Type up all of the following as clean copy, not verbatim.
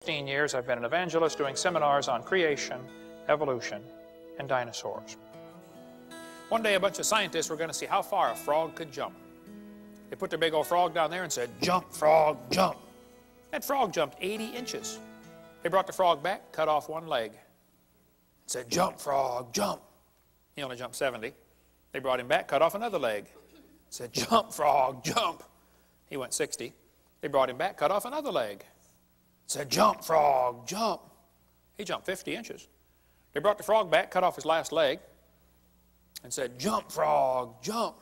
15 years I've been an evangelist doing seminars on creation, evolution, and dinosaurs. One day a bunch of scientists were going to see how far a frog could jump. They put their big old frog down there and said, "Jump, frog, jump." That frog jumped 80 inches. They brought the frog back, cut off one leg. Said, "Jump, frog, jump." He only jumped 70. They brought him back, cut off another leg. Said, "Jump, frog, jump." He went 60. They brought him back, cut off another leg. Said, "Jump, frog, jump." He jumped 50 inches. They brought the frog back, cut off his last leg, and said, "Jump, frog, jump."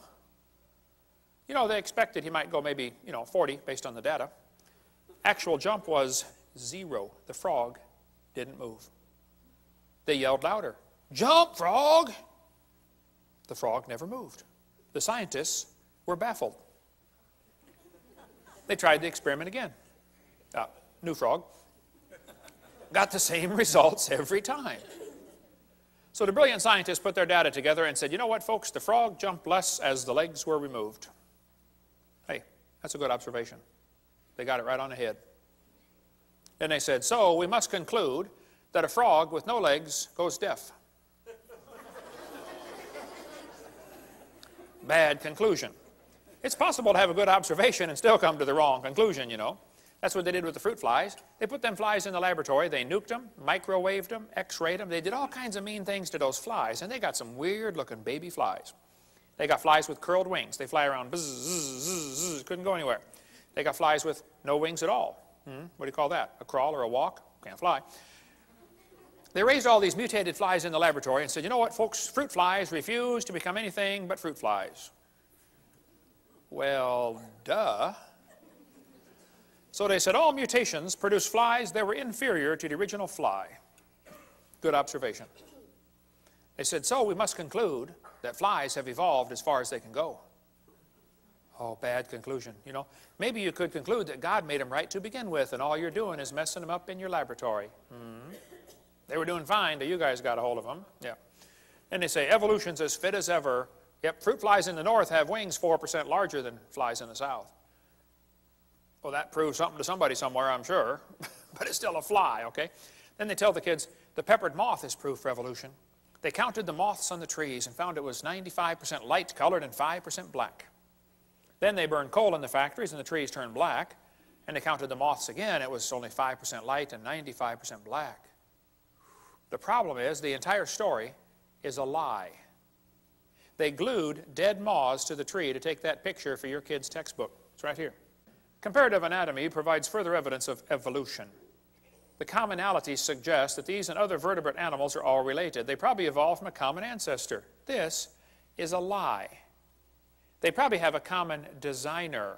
You know, they expected he might go maybe, 40 based on the data. Actual jump was 0. The frog didn't move. They yelled louder, "Jump, frog!" The frog never moved. The scientists were baffled. They tried the experiment again. New frog. Got the same results every time. So the brilliant scientists put their data together and said, "You know what, folks? The frog jumped less as the legs were removed." Hey, that's a good observation. They got it right on the head. Then they said, "So we must conclude that a frog with no legs goes deaf." Bad conclusion. It's possible to have a good observation and still come to the wrong conclusion, That's what they did with the fruit flies. They put them flies in the laboratory. They nuked them, microwaved them, x-rayed them. They did all kinds of mean things to those flies, and they got some weird-looking baby flies. They got flies with curled wings. They fly around, buzz, zzz, zzz, zzz, couldn't go anywhere. They got flies with no wings at all. What do you call that? A crawl or a walk? Can't fly. They raised all these mutated flies in the laboratory and said, "You know what, folks? Fruit flies refuse to become anything but fruit flies." Well, duh. So they said all mutations produce flies that were inferior to the original fly. Good observation. They said, "So we must conclude that flies have evolved as far as they can go." Oh, bad conclusion. Maybe you could conclude that God made them right to begin with, and all you're doing is messing them up in your laboratory. They were doing fine till you guys got a hold of them. Yeah. And they say evolution's as fit as ever. Yep, fruit flies in the north have wings 4% larger than flies in the south. Well, that proves something to somebody somewhere, I'm sure. But it's still a fly, okay? Then they tell the kids, the peppered moth is proof for evolution. They counted the moths on the trees and found it was 95% light colored and 5% black. Then they burned coal in the factories and the trees turned black. And they counted the moths again. It was only 5% light and 95% black. The problem is the entire story is a lie. They glued dead moths to the tree to take that picture for your kid's textbook. It's right here. Comparative anatomy provides further evidence of evolution. The commonalities suggest that these and other vertebrate animals are all related. They probably evolved from a common ancestor. This is a lie. They probably have a common designer.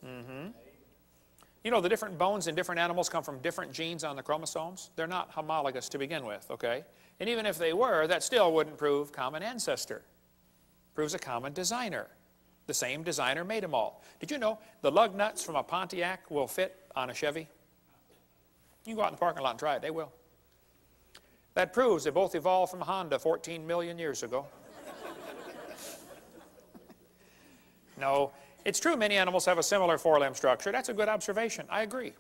The different bones in different animals come from different genes on the chromosomes. They're not homologous to begin with, okay? And even if they were, that still wouldn't prove common ancestor. Proves a common designer. The same designer made them all. Did you know the lug nuts from a Pontiac will fit on a Chevy? You can go out in the parking lot and try it. They will. That proves they both evolved from Honda 14 million years ago. No, it's true many animals have a similar four-limb structure. That's a good observation. I agree.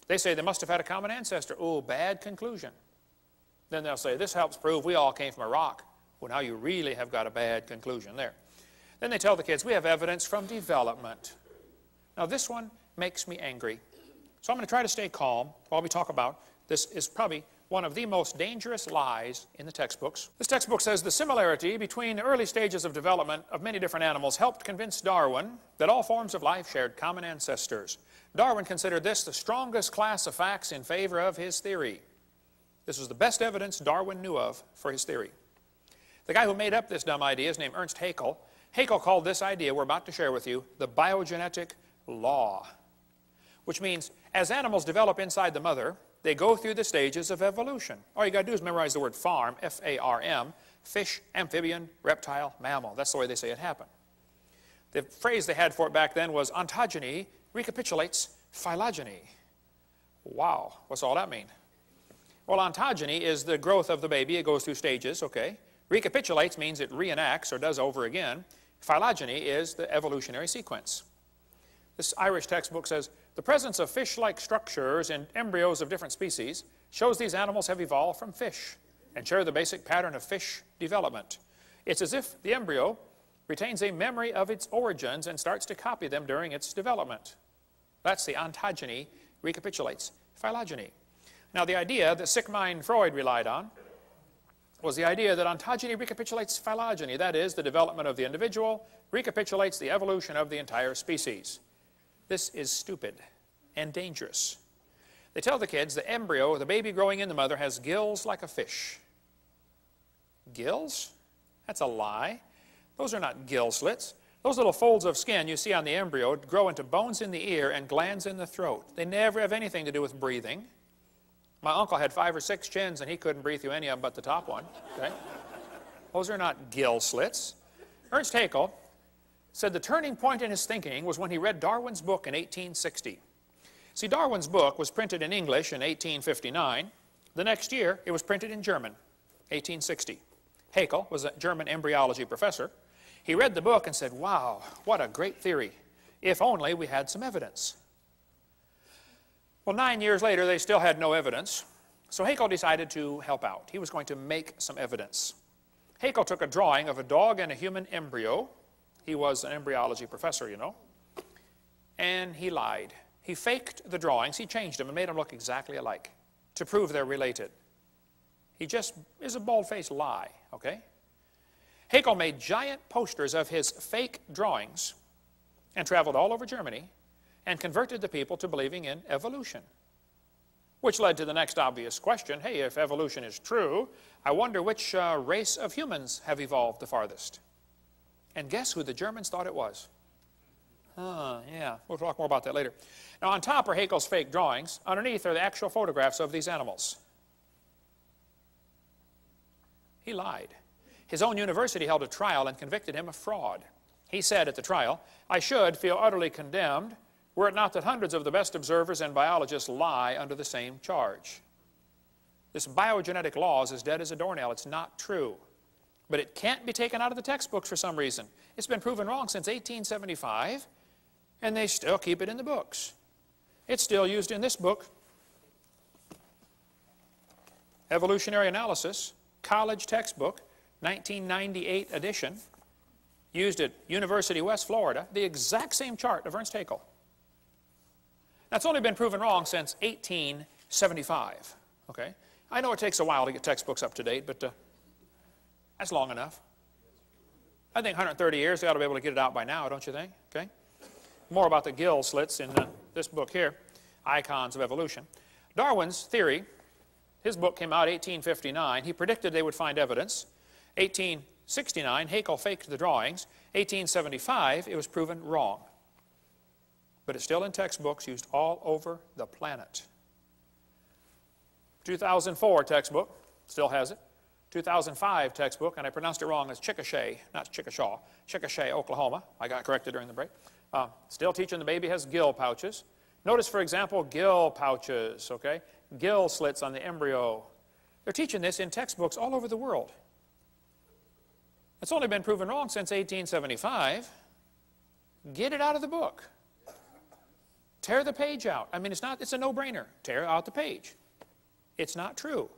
They say they must have had a common ancestor. Oh, bad conclusion. Then they'll say, this helps prove we all came from a rock. Well, now you really have got a bad conclusion there. Then they tell the kids, we have evidence from development. Now, this one makes me angry. So I'm going to try to stay calm while we talk about this. Is probably one of the most dangerous lies in the textbooks. This textbook says the similarity between the early stages of development of many different animals helped convince Darwin that all forms of life shared common ancestors. Darwin considered this the strongest class of facts in favor of his theory. This was the best evidence Darwin knew of for his theory. The guy who made up this dumb idea is named Ernst Haeckel. Haeckel called this idea we're about to share with you the biogenetic law, which means as animals develop inside the mother, they go through the stages of evolution. All you got to do is memorize the word farm, F-A-R-M, fish, amphibian, reptile, mammal. That's the way they say it happened. The phrase they had for it back then was ontogeny recapitulates phylogeny. Wow, what's all that mean? Well, ontogeny is the growth of the baby. It goes through stages, okay? Recapitulates means it reenacts or does over again. Phylogeny is the evolutionary sequence. This Irish textbook says, The presence of fish-like structures in embryos of different species shows these animals have evolved from fish and share the basic pattern of fish development. It's as if the embryo retains a memory of its origins and starts to copy them during its development. That's the ontogeny recapitulates phylogeny. Now, the idea that Sigmund Freud relied on was the idea that ontogeny recapitulates phylogeny. That is, the development of the individual recapitulates the evolution of the entire species. This is stupid and dangerous. They tell the kids the embryo, the baby growing in the mother, has gills like a fish. Gills? That's a lie. Those are not gill slits. Those little folds of skin you see on the embryo grow into bones in the ear and glands in the throat. They never have anything to do with breathing. My uncle had 5 or 6 chins, and he couldn't breathe through any of them but the top one. Okay? Those are not gill slits. Ernst Haeckel said the turning point in his thinking was when he read Darwin's book in 1860. See, Darwin's book was printed in English in 1859. The next year, it was printed in German, 1860. Haeckel was a German embryology professor. He read the book and said, wow, what a great theory, if only we had some evidence. Well, 9 years later, they still had no evidence, so Haeckel decided to help out. He was going to make some evidence. Haeckel took a drawing of a dog and a human embryo. He was an embryology professor, you know, and he lied. He faked the drawings. He changed them and made them look exactly alike to prove they're related. He just is a bald-faced lie, okay? Haeckel made giant posters of his fake drawings and traveled all over Germany and converted the people to believing in evolution, which led to the next obvious question. Hey, if evolution is true, I wonder which race of humans have evolved the farthest. And guess who the Germans thought it was? Yeah, we'll talk more about that later. Now, on top are Haeckel's fake drawings. Underneath are the actual photographs of these animals. He lied. His own university held a trial and convicted him of fraud. He said at the trial, I should feel utterly condemned were it not that hundreds of the best observers and biologists lie under the same charge. This biogenetic law is as dead as a doornail. It's not true. But it can't be taken out of the textbooks for some reason. It's been proven wrong since 1875, and they still keep it in the books. It's still used in this book, Evolutionary Analysis, college textbook, 1998 edition, used at University West Florida, the exact same chart of Ernst Haeckel. That's only been proven wrong since 1875, okay? I know it takes a while to get textbooks up to date, but that's long enough. I think 130 years, they ought to be able to get it out by now, don't you think? Okay. More about the gill slits in this book here, Icons of Evolution. Darwin's theory, his book came out 1859. He predicted they would find evidence. 1869, Haeckel faked the drawings. 1875, it was proven wrong. But it's still in textbooks used all over the planet. 2004 textbook, still has it. 2005 textbook, and I pronounced it wrong, it's Chickasha, not Chickasha, Chickasha, Oklahoma. I got corrected during the break. Still teaching the baby has gill pouches. Notice, for example, gill pouches, okay? Gill slits on the embryo. They're teaching this in textbooks all over the world. It's only been proven wrong since 1875. Get it out of the book. Tear the page out. I mean, it's a no-brainer. Tear out the page. It's not true.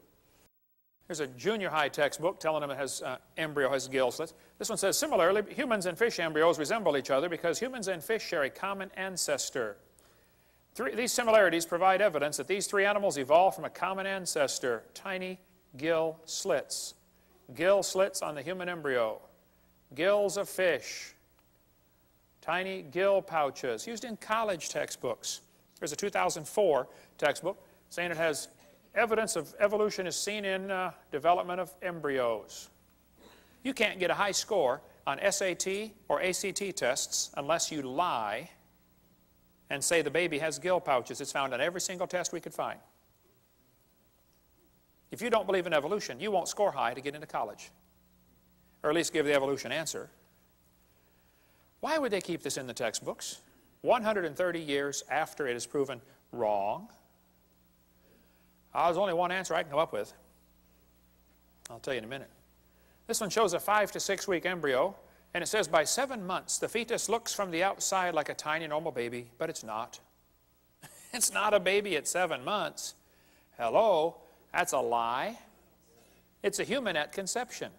Here's a junior high textbook telling them it has embryo has gill slits. This one says, similarly, humans and fish embryos resemble each other because humans and fish share a common ancestor. These similarities provide evidence that these three animals evolved from a common ancestor, tiny gill slits. Gill slits on the human embryo. Gills of fish. Tiny gill pouches, used in college textbooks. There's a 2004 textbook saying it has evidence of evolution is seen in development of embryos. You can't get a high score on SAT or ACT tests unless you lie and say the baby has gill pouches. It's found on every single test we could find. If you don't believe in evolution, you won't score high to get into college, or at least give the evolution answer. Why would they keep this in the textbooks 130 years after it is proven wrong? There's only one answer I can come up with. I'll tell you in a minute. This one shows a 5 to 6 week embryo, and it says by 7 months the fetus looks from the outside like a tiny normal baby, but it's not. It's not a baby at 7 months. Hello, that's a lie. It's a human at conception.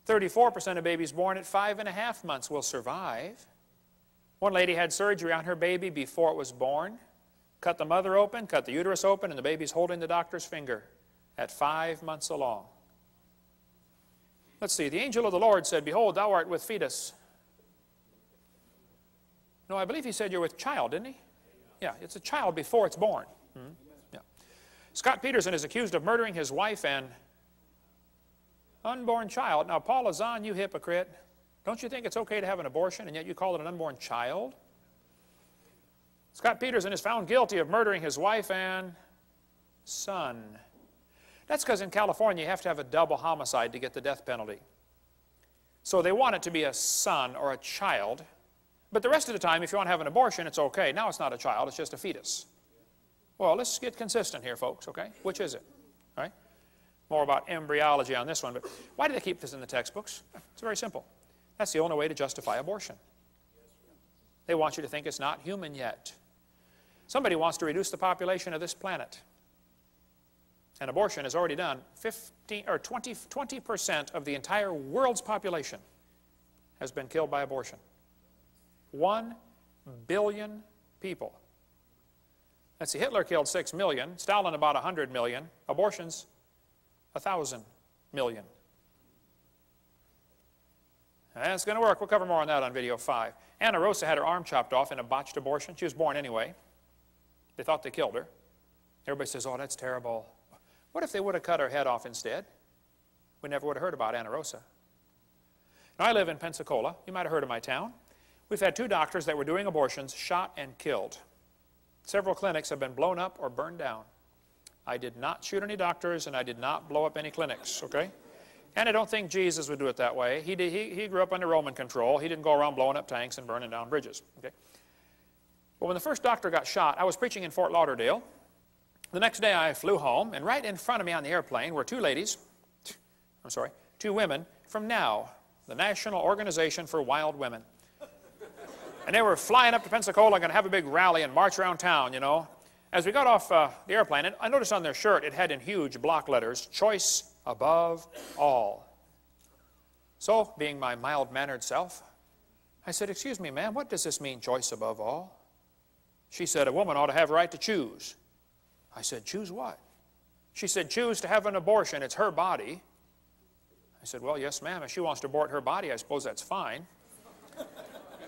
34% of babies born at 5.5 months will survive. One lady had surgery on her baby before it was born. Cut the mother open, cut the uterus open, and the baby's holding the doctor's finger at 5 months along. Let's see. The angel of the Lord said, "Behold, thou art with fetus." No, I believe he said you're with child, didn't he? Yeah, it's a child before it's born. Yeah. Scott Peterson is accused of murdering his wife and unborn child. Now, Paul Azan, you hypocrite. Don't you think it's okay to have an abortion, and yet you call it an unborn child? Scott Peterson is found guilty of murdering his wife and son. That's because in California you have to have a double homicide to get the death penalty. So they want it to be a son or a child. But the rest of the time, if you want to have an abortion, it's okay. Now it's not a child, it's just a fetus. Well, let's get consistent here, folks, okay? Which is it? All right? More about embryology on this one, but why do they keep this in the textbooks? It's very simple. That's the only way to justify abortion. They want you to think it's not human yet. Somebody wants to reduce the population of this planet. And abortion has already done 20% of the entire world's population has been killed by abortion. 1 billion people. Let's see, Hitler killed 6 million, Stalin about 100 million, abortions 1,000 million. That's going to work. We'll cover more on that on video 5. Anna Rosa had her arm chopped off in a botched abortion. She was born anyway. They thought they killed her. Everybody says, "Oh, that's terrible." What if they would have cut her head off instead? We never would have heard about Anna Rosa. Now, I live in Pensacola. You might have heard of my town. We've had 2 doctors that were doing abortions shot and killed. Several clinics have been blown up or burned down. I did not shoot any doctors, and I did not blow up any clinics, okay? And I don't think Jesus would do it that way. He grew up under Roman control. He didn't go around blowing up tanks and burning down bridges, okay? But when the first doctor got shot, I was preaching in Fort Lauderdale. The next day I flew home, and right in front of me on the airplane were 2 women from NOW, the National Organization for Wild Women. And they were flying up to Pensacola, going to have a big rally and march around town, you know. As we got off the airplane, and I noticed on their shirt it had in huge block letters, "Choice above all." So, being my mild-mannered self, I said, "Excuse me, ma'am, what does this mean, choice above all?" She said, "A woman ought to have a right to choose." I said, "Choose what?" She said, "Choose to have an abortion. It's her body." I said, "Well, yes, ma'am. If she wants to abort her body, I suppose that's fine.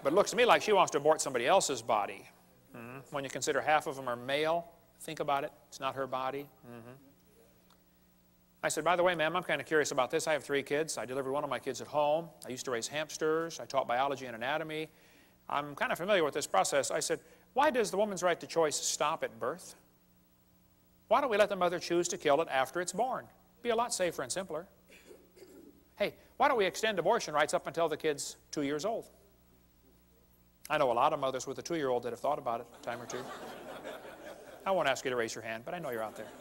But it looks to me like she wants to abort somebody else's body. When you consider half of them are male, think about it. It's not her body. I said, "By the way, ma'am, I'm kind of curious about this. I have 3 kids. I delivered one of my kids at home. I used to raise hamsters. I taught biology and anatomy. I'm kind of familiar with this process." I said, "Why does the woman's right to choice stop at birth? Why don't we let the mother choose to kill it after it's born? Be a lot safer and simpler. Hey, why don't we extend abortion rights up until the kid's 2 years old?" I know a lot of mothers with a 2-year-old that have thought about it a time or two. I won't ask you to raise your hand, but I know you're out there.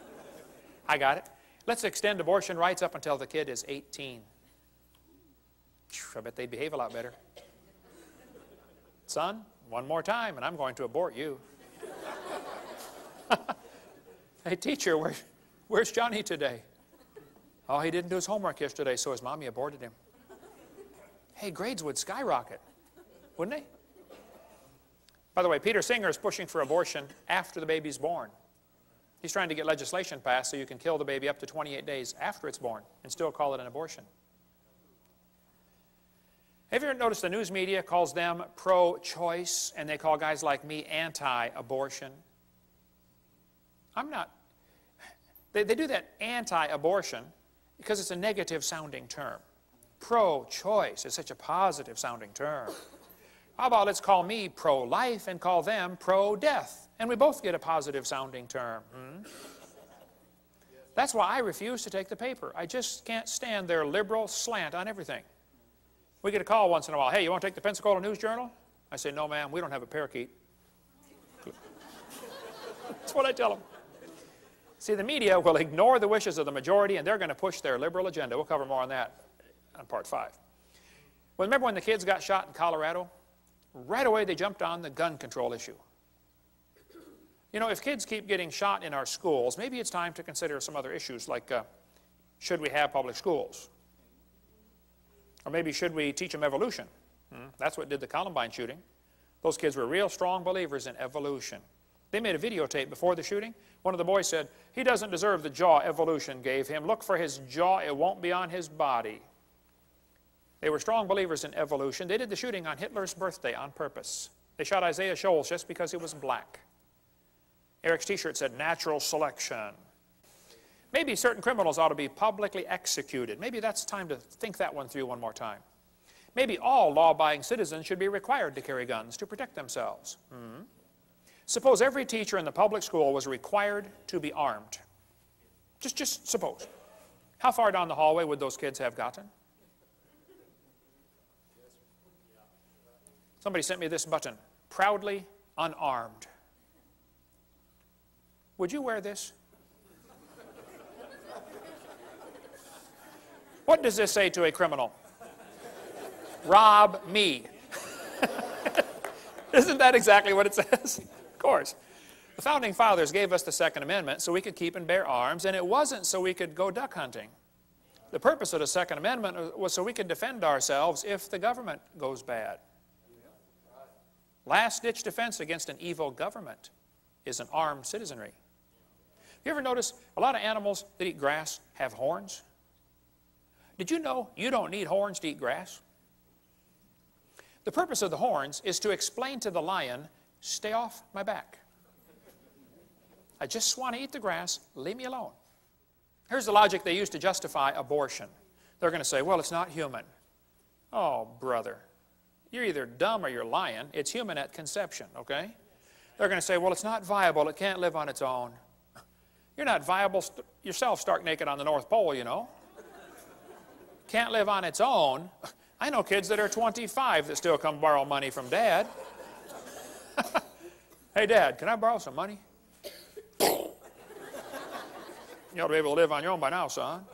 I got it. Let's extend abortion rights up until the kid is 18. I bet they'd behave a lot better. "Son, one more time, and I'm going to abort you." "Hey, teacher, where's Johnny today?" "Oh, he didn't do his homework yesterday, so his mommy aborted him." Hey, grades would skyrocket, wouldn't they? By the way, Peter Singer is pushing for abortion after the baby's born. He's trying to get legislation passed so you can kill the baby up to 28 days after it's born and still call it an abortion. Have you ever noticed the news media calls them pro-choice, and they call guys like me anti-abortion? I'm not. They do that anti-abortion because it's a negative-sounding term. Pro-choice is such a positive-sounding term. How about let's call me pro-life and call them pro-death, and we both get a positive-sounding term. That's why I refuse to take the paper. I just can't stand their liberal slant on everything. We get a call once in a while. "Hey, you want to take the Pensacola News-Journal?" I say, "No, ma'am, we don't have a parakeet." That's what I tell them. See, the media will ignore the wishes of the majority, and they're going to push their liberal agenda. We'll cover more on that on part 5. Well, remember when the kids got shot in Colorado? right away they jumped on the gun control issue. You know, if kids keep getting shot in our schools, maybe it's time to consider some other issues like should we have public schools? Or maybe should we teach them evolution? That's what did the Columbine shooting. Those kids were real strong believers in evolution. They made a videotape before the shooting. One of the boys said, "He doesn't deserve the jaw evolution gave him. Look for his jaw, it won't be on his body." They were strong believers in evolution. They did the shooting on Hitler's birthday on purpose. They shot Isaiah Shoals just because he was black. Eric's t-shirt said, "Natural selection." Maybe certain criminals ought to be publicly executed. Maybe that's time to think that one through one more time. Maybe all law-abiding citizens should be required to carry guns to protect themselves. Suppose every teacher in the public school was required to be armed. Just suppose. How far down the hallway would those kids have gotten? Somebody sent me this button, "Proudly unarmed." Would you wear this? What does this say to a criminal? Rob me. Isn't that exactly what it says? Of course. The Founding Fathers gave us the Second Amendment so we could keep and bear arms, and it wasn't so we could go duck hunting. The purpose of the Second Amendment was so we could defend ourselves if the government goes bad. Last-ditch defense against an evil government is an armed citizenry. You ever notice a lot of animals that eat grass have horns? Did you know you don't need horns to eat grass? The purpose of the horns is to explain to the lion, "Stay off my back. I just want to eat the grass, leave me alone." Here's the logic they use to justify abortion. They're going to say, "Well, it's not human." Oh, brother, you're either dumb or you're lying. It's human at conception, okay? They're going to say, "Well, it's not viable, it can't live on its own." You're not viable yourself, stark naked on the North Pole, you know. Can't live on its own. I know kids that are 25 that still come borrow money from Dad. "Hey, Dad, can I borrow some money?" "You ought to be able to live on your own by now, son."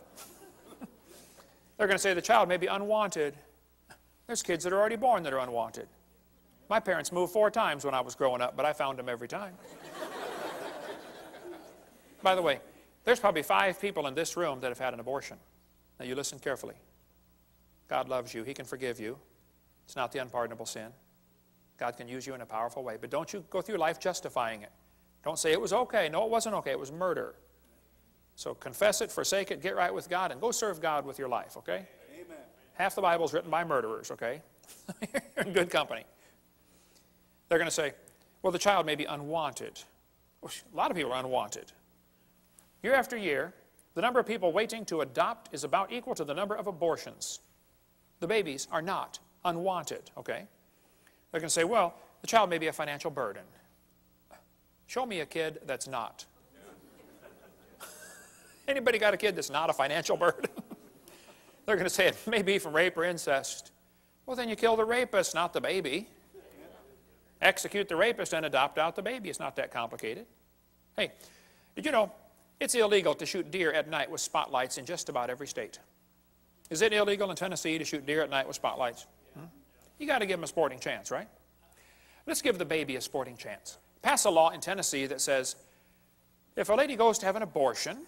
They're going to say the child may be unwanted. There's kids that are already born that are unwanted. My parents moved 4 times when I was growing up, but I found them every time. By the way, there's probably 5 people in this room that have had an abortion. Now you listen carefully. God loves you. He can forgive you. It's not the unpardonable sin. God can use you in a powerful way. But don't you go through life justifying it. Don't say it was okay. No, it wasn't okay. It was murder. So confess it, forsake it, get right with God, and go serve God with your life, okay? Amen. Half the Bible is written by murderers, okay? You're in good company. They're going to say, "Well, the child may be unwanted." Well, a lot of people are unwanted. Year after year, the number of people waiting to adopt is about equal to the number of abortions. The babies are not unwanted, okay? They're going to say, "Well, the child may be a financial burden." Show me a kid that's not. Anybody got a kid that's not a financial burden? They're going to say it may be from rape or incest. Well, then you kill the rapist, not the baby. Execute the rapist and adopt out the baby. It's not that complicated. Hey, did you know it's illegal to shoot deer at night with spotlights in just about every state? Is it illegal in Tennessee to shoot deer at night with spotlights? You got to give them a sporting chance, right? Let's give the baby a sporting chance. Pass a law in Tennessee that says if a lady goes to have an abortion,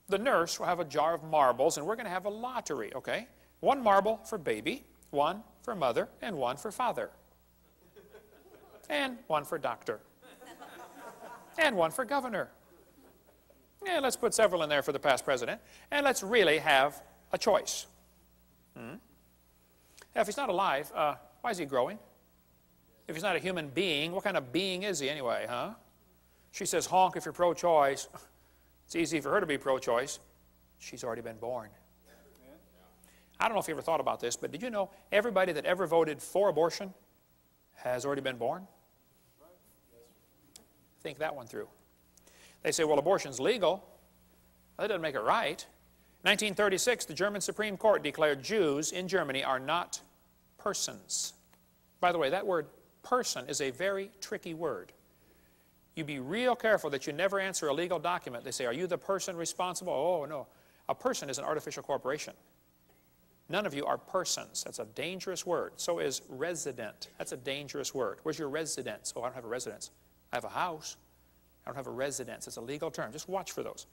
the nurse will have a jar of marbles, and we're going to have a lottery, okay? 1 marble for baby, 1 for mother, and 1 for father. And 1 for doctor. And 1 for governor. And let's put several in there for the past president. And let's really have a choice. Now, if he's not alive, why is he growing? If he's not a human being, what kind of being is he anyway, huh? She says, "Honk if you're pro-choice." It's easy for her to be pro-choice. She's already been born. I don't know if you ever thought about this, but did you know everybody that ever voted for abortion has already been born? Think that one through. They say, "Well, abortion's legal." That doesn't make it right. 1936, the German Supreme Court declared Jews in Germany are not persons. By the way, that word person is a very tricky word. You be real careful that you never answer a legal document. They say, "Are you the person responsible?" Oh, no. A person is an artificial corporation. None of you are persons. That's a dangerous word. So is resident. That's a dangerous word. Where's your residence? Oh, I don't have a residence. I have a house. I don't have a residence. It's a legal term. Just watch for those.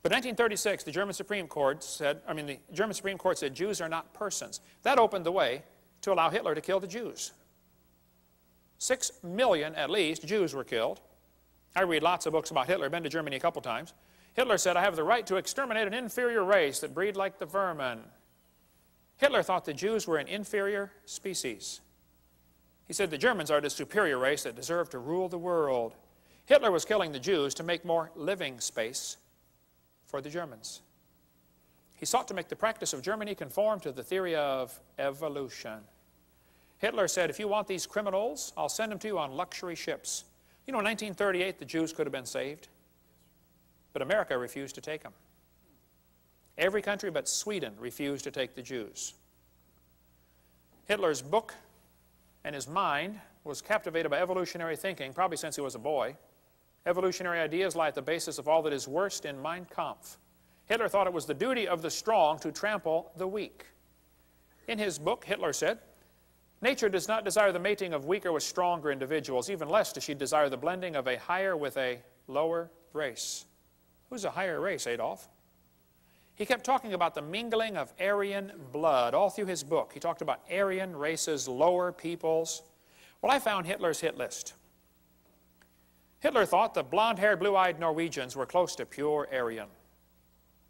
But in 1936, the German Supreme Court said, Jews are not persons. That opened the way to allow Hitler to kill the Jews. 6 million, at least, Jews were killed. I read lots of books about Hitler. I've been to Germany a couple times. Hitler said, I have the right to exterminate an inferior race that breed like the vermin. Hitler thought the Jews were an inferior species. He said the Germans are the superior race that deserve to rule the world. Hitler was killing the Jews to make more living space for the Germans. He sought to make the practice of Germany conform to the theory of evolution. Hitler said, if you want these criminals, I'll send them to you on luxury ships. You know, in 1938, the Jews could have been saved, but America refused to take them. Every country but Sweden refused to take the Jews. Hitler's book and his mind was captivated by evolutionary thinking, probably since he was a boy. Evolutionary ideas lie at the basis of all that is worst in Mein Kampf. Hitler thought it was the duty of the strong to trample the weak. In his book, Hitler said, nature does not desire the mating of weaker with stronger individuals. Even less does she desire the blending of a higher with a lower race. Who's a higher race, Adolf? He kept talking about the mingling of Aryan blood all through his book. He talked about Aryan races, lower peoples. Well, I found Hitler's hit list. Hitler thought the blonde-haired, blue-eyed Norwegians were close to pure Aryan.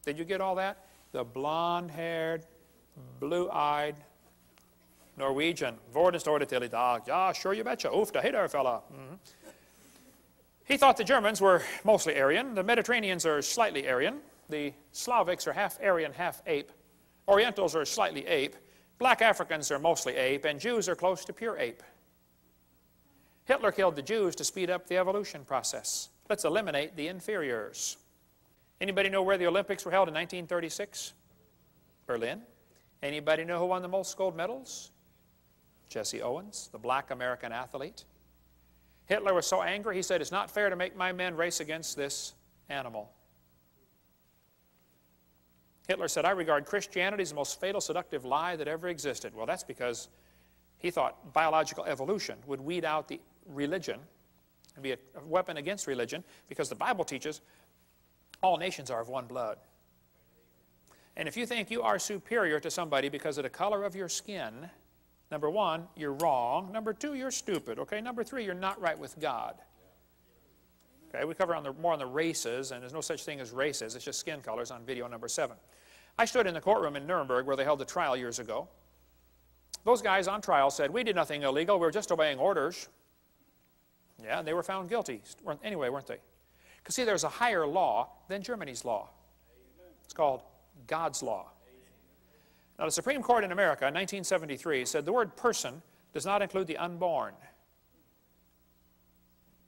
Did you get all that? The blonde-haired, blue-eyed Norwegian. Hvor det står det till idag? Ja, sure you betcha. Ufta, hey there, fella. He thought the Germans were mostly Aryan. The Mediterraneans are slightly Aryan. The Slavics are half Aryan, half ape. Orientals are slightly ape. Black Africans are mostly ape. And Jews are close to pure ape. Hitler killed the Jews to speed up the evolution process. Let's eliminate the inferiors. Anybody know where the Olympics were held in 1936? Berlin. Anybody know who won the most gold medals? Jesse Owens, the black American athlete. Hitler was so angry, he said, it's not fair to make my men race against this animal. Hitler said, I regard Christianity as the most fatal, seductive lie that ever existed. Well, that's because he thought biological evolution would weed out the religion and be a weapon against religion, because the Bible teaches all nations are of one blood. And if you think you are superior to somebody because of the color of your skin, number one, you're wrong. Number two, you're stupid. Okay? Number three, you're not right with God. Okay? We cover more on the races, and there's no such thing as races. It's just skin colors on video number 7. I stood in the courtroom in Nuremberg where they held the trial years ago. Those guys on trial said, we did nothing illegal. We were just obeying orders. Yeah, and they were found guilty anyway, weren't they? Because, see, there's a higher law than Germany's law. It's called God's law. Now, the Supreme Court in America in 1973 said the word person does not include the unborn.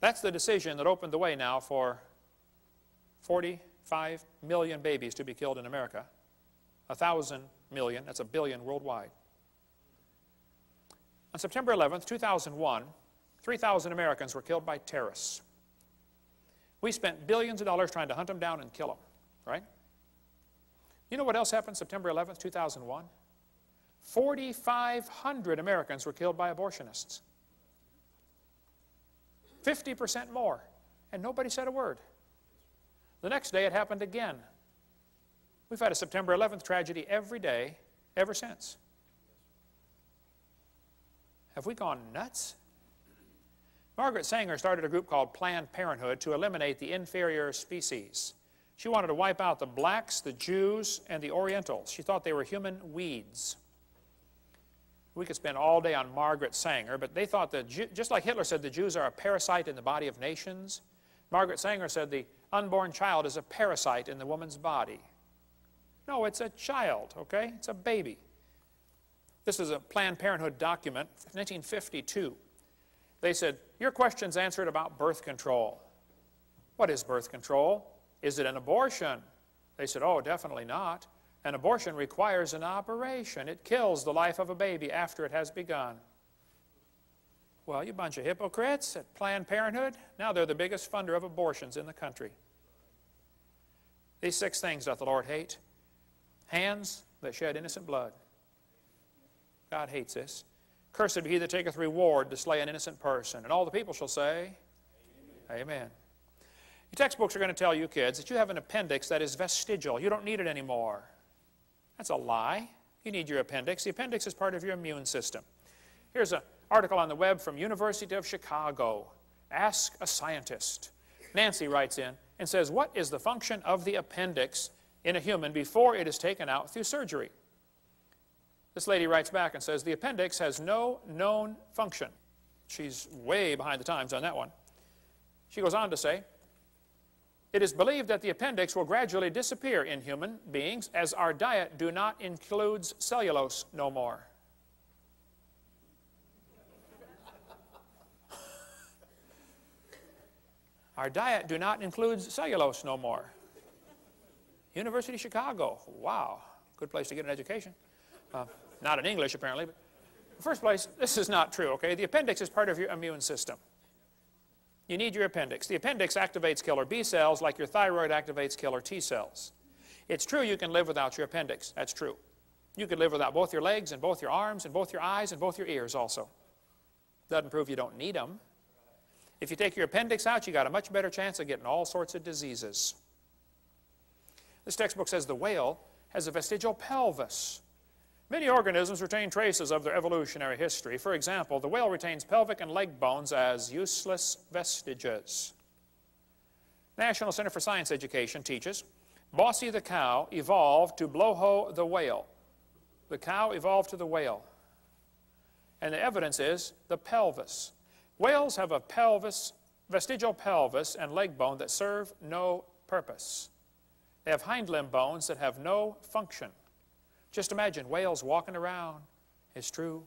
That's the decision that opened the way now for 45 million babies to be killed in America. 1,000 million, that's a billion worldwide. On September 11th, 2001, 3,000 Americans were killed by terrorists. We spent billions of dollars trying to hunt them down and kill them, right? You know what else happened September 11th, 2001? 4,500 Americans were killed by abortionists. 50% more, and nobody said a word. The next day it happened again. We've had a September 11th tragedy every day ever since. Have we gone nuts? Margaret Sanger started a group called Planned Parenthood to eliminate the inferior species. She wanted to wipe out the blacks, the Jews, and the Orientals. She thought they were human weeds. We could spend all day on Margaret Sanger, but they thought that, just like Hitler said the Jews are a parasite in the body of nations, Margaret Sanger said the unborn child is a parasite in the woman's body. No, it's a child, okay? It's a baby. This is a Planned Parenthood document from 1952. They said, your question's answered about birth control. What is birth control? Is it an abortion? They said, oh, definitely not. An abortion requires an operation. It kills the life of a baby after it has begun. Well, you bunch of hypocrites at Planned Parenthood. Now they're the biggest funder of abortions in the country. These 6 things doth the Lord hate. Hands that shed innocent blood. God hates this. Cursed be he that taketh reward to slay an innocent person. And all the people shall say, Amen. Amen. Your textbooks are going to tell you, kids, that you have an appendix that is vestigial. You don't need it anymore. That's a lie. You need your appendix. The appendix is part of your immune system. Here's an article on the web from University of Chicago. Ask a scientist. Nancy writes in and says, what is the function of the appendix in a human before it is taken out through surgery? This lady writes back and says, the appendix has no known function. She's way behind the times on that one. She goes on to say, it is believed that the appendix will gradually disappear in human beings as our diet do not includes cellulose no more. Our diet do not include cellulose no more. University of Chicago. Wow. Good place to get an education. Not in English, apparently. But in the first place, this is not true, okay? The appendix is part of your immune system. You need your appendix. The appendix activates killer B cells like your thyroid activates killer T cells. It's true you can live without your appendix. That's true. You could live without both your legs and both your arms and both your eyes and both your ears also. Doesn't prove you don't need them. If you take your appendix out, you got a much better chance of getting all sorts of diseases. This textbook says the whale has a vestigial pelvis. Many organisms retain traces of their evolutionary history. For example, the whale retains pelvic and leg bones as useless vestiges. National Center for Science Education teaches, Bossy the cow evolved to blowho the whale. The cow evolved to the whale. And the evidence is the pelvis. Whales have a pelvis, vestigial pelvis and leg bone that serve no purpose. They have hind limb bones that have no function. Just imagine whales walking around. It's true.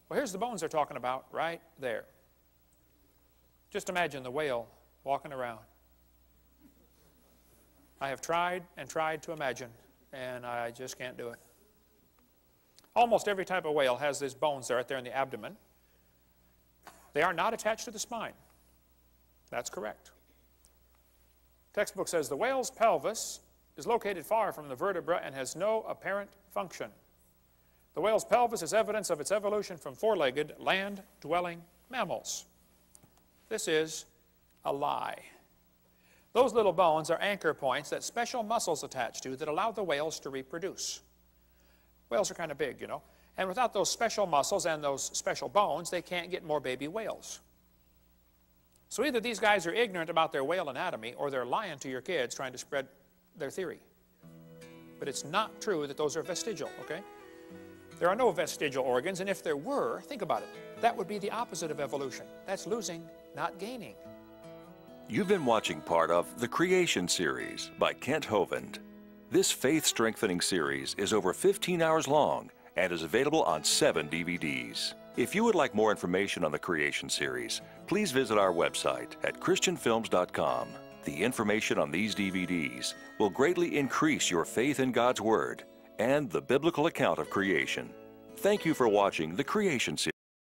Well, here's the bones they're talking about right there. Just imagine the whale walking around. I have tried and tried to imagine, and I just can't do it. Almost every type of whale has these bones right there in the abdomen. They are not attached to the spine. That's correct. Textbook says the whale's pelvis is located far from the vertebra and has no apparent function. The whale's pelvis is evidence of its evolution from four-legged, land-dwelling mammals. This is a lie. Those little bones are anchor points that special muscles attach to that allow the whales to reproduce. Whales are kind of big, you know. And without those special muscles and those special bones, they can't get more baby whales. So either these guys are ignorant about their whale anatomy or they're lying to your kids trying to spread their theory. But it's not true that those are vestigial, okay? There are no vestigial organs, and if there were, think about it, that would be the opposite of evolution. That's losing, not gaining. You've been watching part of The Creation Series by Kent Hovind. This faith-strengthening series is over 15 hours long and is available on 7 DVDs. If you would like more information on the Creation Series, please visit our website at christianfilms.com. The information on these DVDs will greatly increase your faith in God's Word and the biblical account of creation. Thank you for watching The Creation Series.